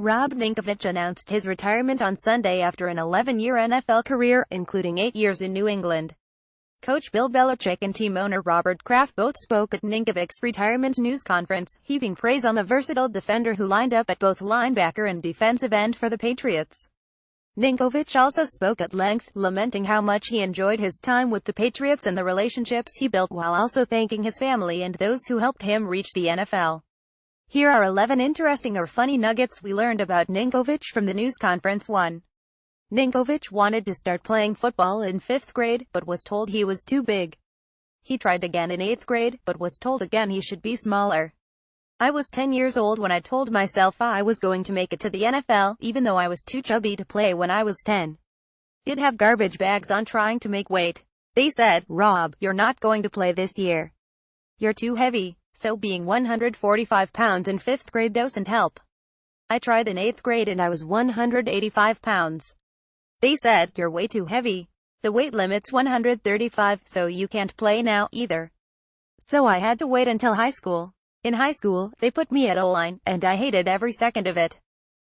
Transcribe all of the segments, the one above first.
Rob Ninkovich announced his retirement on Sunday after an 11-year NFL career, including 8 years in New England. Coach Bill Belichick and team owner Robert Kraft both spoke at Ninkovich's retirement news conference, heaping praise on the versatile defender who lined up at both linebacker and defensive end for the Patriots. Ninkovich also spoke at length, lamenting how much he enjoyed his time with the Patriots and the relationships he built, while also thanking his family and those who helped him reach the NFL. Here are 11 interesting or funny nuggets we learned about Ninkovich from the news conference. 1. Ninkovich wanted to start playing football in 5th grade, but was told he was too big. He tried again in 8th grade, but was told again he should be smaller. I was 10 years old when I told myself I was going to make it to the NFL, even though I was too chubby to play when I was 10. I'd have garbage bags on trying to make weight. They said, "Rob, you're not going to play this year. You're too heavy." So being 145 pounds in 5th grade doesn't help. I tried in 8th grade and I was 185 pounds. They said, "You're way too heavy. The weight limit's 135, so you can't play now, either." So I had to wait until high school. In high school, they put me at O-line, and I hated every second of it.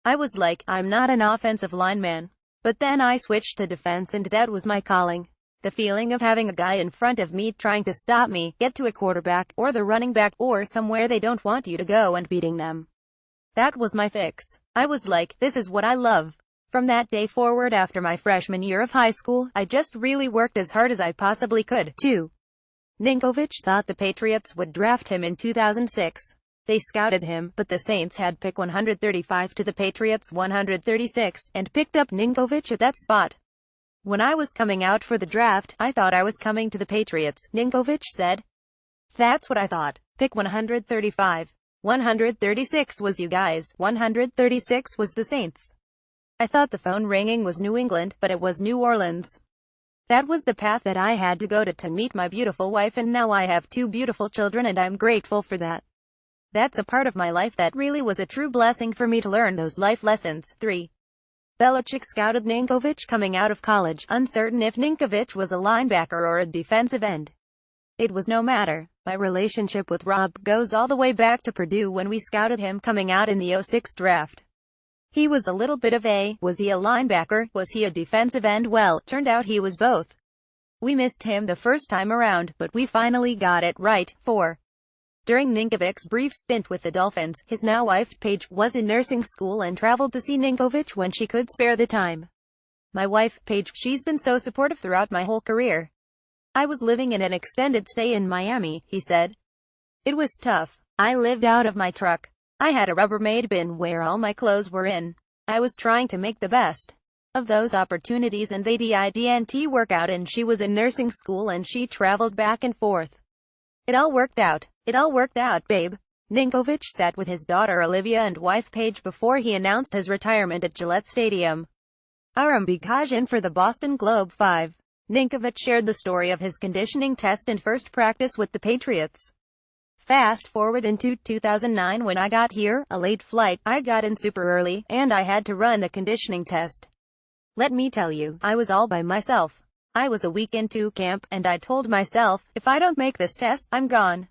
I was like, I'm not an offensive lineman. But then I switched to defense and that was my calling. The feeling of having a guy in front of me trying to stop me, get to a quarterback, or the running back, or somewhere they don't want you to go, and beating them. That was my fix. I was like, this is what I love. From that day forward, after my freshman year of high school, I just really worked as hard as I possibly could. 2. Ninkovich thought the Patriots would draft him in 2006. They scouted him, but the Saints had pick 135 to the Patriots 136, and picked up Ninkovich at that spot. When I was coming out for the draft, I thought I was coming to the Patriots, Ninkovich said. That's what I thought. Pick 135. 136 was you guys, 136 was the Saints. I thought the phone ringing was New England, but it was New Orleans. That was the path that I had to go to meet my beautiful wife, and now I have 2 beautiful children and I'm grateful for that. That's a part of my life that really was a true blessing for me to learn those life lessons. 3. Belichick scouted Ninkovich coming out of college, uncertain if Ninkovich was a linebacker or a defensive end. It was no matter. My relationship with Rob goes all the way back to Purdue when we scouted him coming out in the '06 draft. He was a little bit of was he a linebacker, was he a defensive end? Well, turned out he was both. We missed him the first time around, but we finally got it right. 4. During Ninkovich's brief stint with the Dolphins, his now wife, Paige, was in nursing school and traveled to see Ninkovich when she could spare the time. My wife, Paige, she's been so supportive throughout my whole career. I was living in an extended stay in Miami, he said. It was tough. I lived out of my truck. I had a Rubbermaid bin where all my clothes were in. I was trying to make the best of those opportunities, and they didn't work out, and she was in nursing school and she traveled back and forth. It all worked out. It all worked out, babe. Ninkovich sat with his daughter Olivia and wife Paige before he announced his retirement at Gillette Stadium. Arambikajan for the Boston Globe. 5. Ninkovich shared the story of his conditioning test and first practice with the Patriots. Fast forward into 2009 when I got here, a late flight, I got in super early, and I had to run the conditioning test. Let me tell you, I was all by myself. I was a week into camp, and I told myself, if I don't make this test, I'm gone.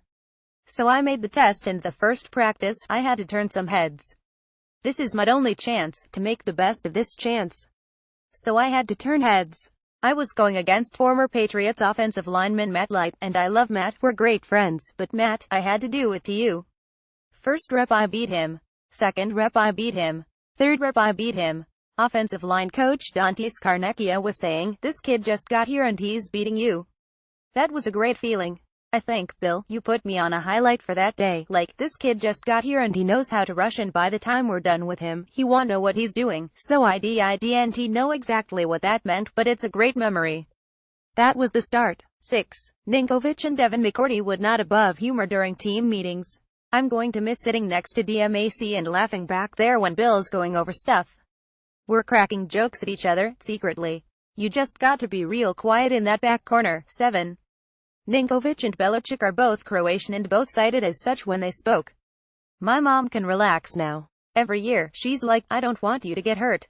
So I made the test, and the first practice, I had to turn some heads. This is my only chance, to make the best of this chance. So I had to turn heads. I was going against former Patriots offensive lineman Matt Light, and I love Matt, we're great friends, but Matt, I had to do it to you. First rep I beat him. Second rep I beat him. Third rep I beat him. Offensive line coach Dante Scarnecchia was saying, this kid just got here and he's beating you. That was a great feeling. I think, Bill, you put me on a highlight for that day, like, this kid just got here and he knows how to rush, and by the time we're done with him, he won't know what he's doing. So I didn't know exactly what that meant, but it's a great memory. That was the start. 6. Ninkovich and Devin McCourty would not above humor during team meetings. I'm going to miss sitting next to DMAC and laughing back there when Bill's going over stuff. We're cracking jokes at each other, secretly. You just got to be real quiet in that back corner. 7. Ninkovich and Belichick are both Croatian and both cited as such when they spoke. My mom can relax now. Every year, she's like, I don't want you to get hurt.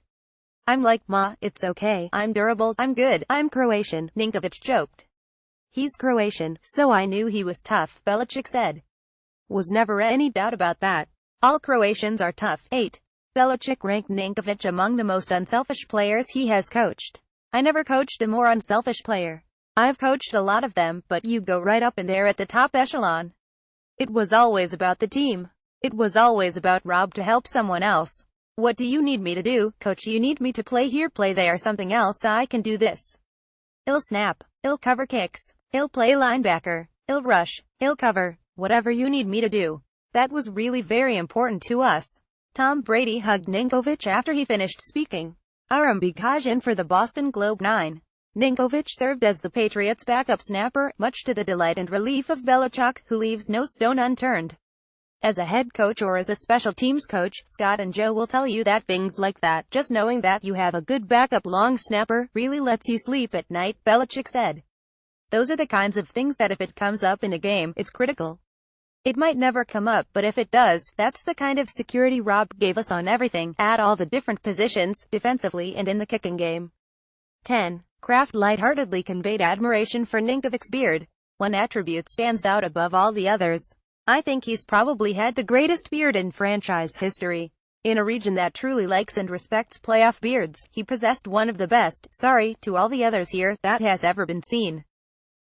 I'm like, Ma, it's okay, I'm durable, I'm good, I'm Croatian, Ninkovich joked. He's Croatian, so I knew he was tough, Belichick said. Was never any doubt about that. All Croatians are tough. 8. Belichick ranked Ninkovich among the most unselfish players he has coached. I never coached a more unselfish player. I've coached a lot of them, but you go right up in there at the top echelon. It was always about the team. It was always about Rob to help someone else. What do you need me to do, coach? You need me to play here, play there, something else? I can do this. He'll snap. He'll cover kicks. He'll play linebacker. He'll rush. He'll cover. Whatever you need me to do. That was really very important to us. Tom Brady hugged Ninkovich after he finished speaking. Aram Bikajian for the Boston Globe. 9. Ninkovich served as the Patriots' backup snapper, much to the delight and relief of Belichick, who leaves no stone unturned. As a head coach or as a special teams coach, Scott and Joe will tell you that things like that, just knowing that you have a good backup long snapper, really lets you sleep at night, Belichick said. Those are the kinds of things that if it comes up in a game, it's critical. It might never come up, but if it does, that's the kind of security Rob gave us on everything, at all the different positions, defensively and in the kicking game. 10. Kraft lightheartedly conveyed admiration for Ninkovich's beard. One attribute stands out above all the others. I think he's probably had the greatest beard in franchise history. In a region that truly likes and respects playoff beards, he possessed one of the best, sorry, to all the others here, that has ever been seen.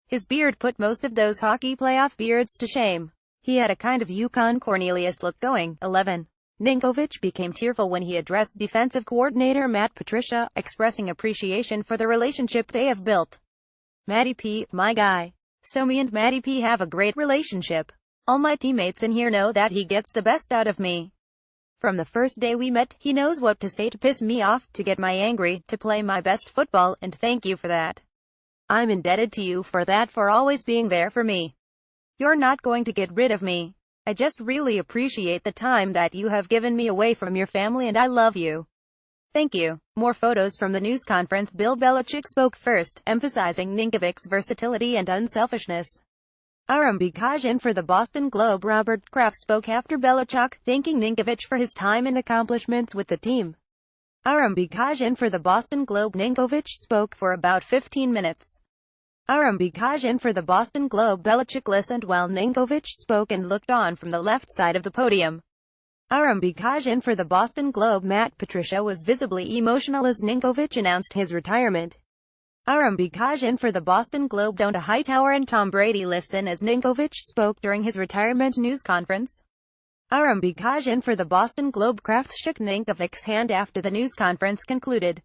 His beard put most of those hockey playoff beards to shame. He had a kind of Yukon Cornelius look going. 11. Ninkovich became tearful when he addressed defensive coordinator Matt Patricia, expressing appreciation for the relationship they have built. Matty P, my guy. So me and Matty P have a great relationship. All my teammates in here know that he gets the best out of me. From the first day we met, he knows what to say to piss me off, to get my angry, to play my best football, and thank you for that. I'm indebted to you for that, for always being there for me. You're not going to get rid of me. I just really appreciate the time that you have given me away from your family, and I love you. Thank you. More photos from the news conference. Bill Belichick spoke first, emphasizing Ninkovich's versatility and unselfishness. Aram Bikajian for the Boston Globe. Robert Kraft spoke after Belichick, thanking Ninkovich for his time and accomplishments with the team. Aram Bikajian for the Boston Globe. Ninkovich spoke for about 15 minutes. Aram Bikajian for the Boston Globe. Belichick listened while Ninkovich spoke and looked on from the left side of the podium. Aram Bikajian for the Boston Globe. Matt Patricia was visibly emotional as Ninkovich announced his retirement. Aram Bikajian for the Boston Globe. Don't a Hightower and Tom Brady listen as Ninkovich spoke during his retirement news conference. Aram Bikajian for the Boston Globe. Kraft shook Ninkovich's hand after the news conference concluded.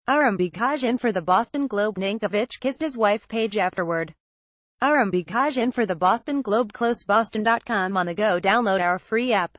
Aram Bikajian for the Boston Globe. Ninkovich kissed his wife Paige afterward. Aram Bikajian for the Boston Globe. CloseBoston.com on the go. Download our free app.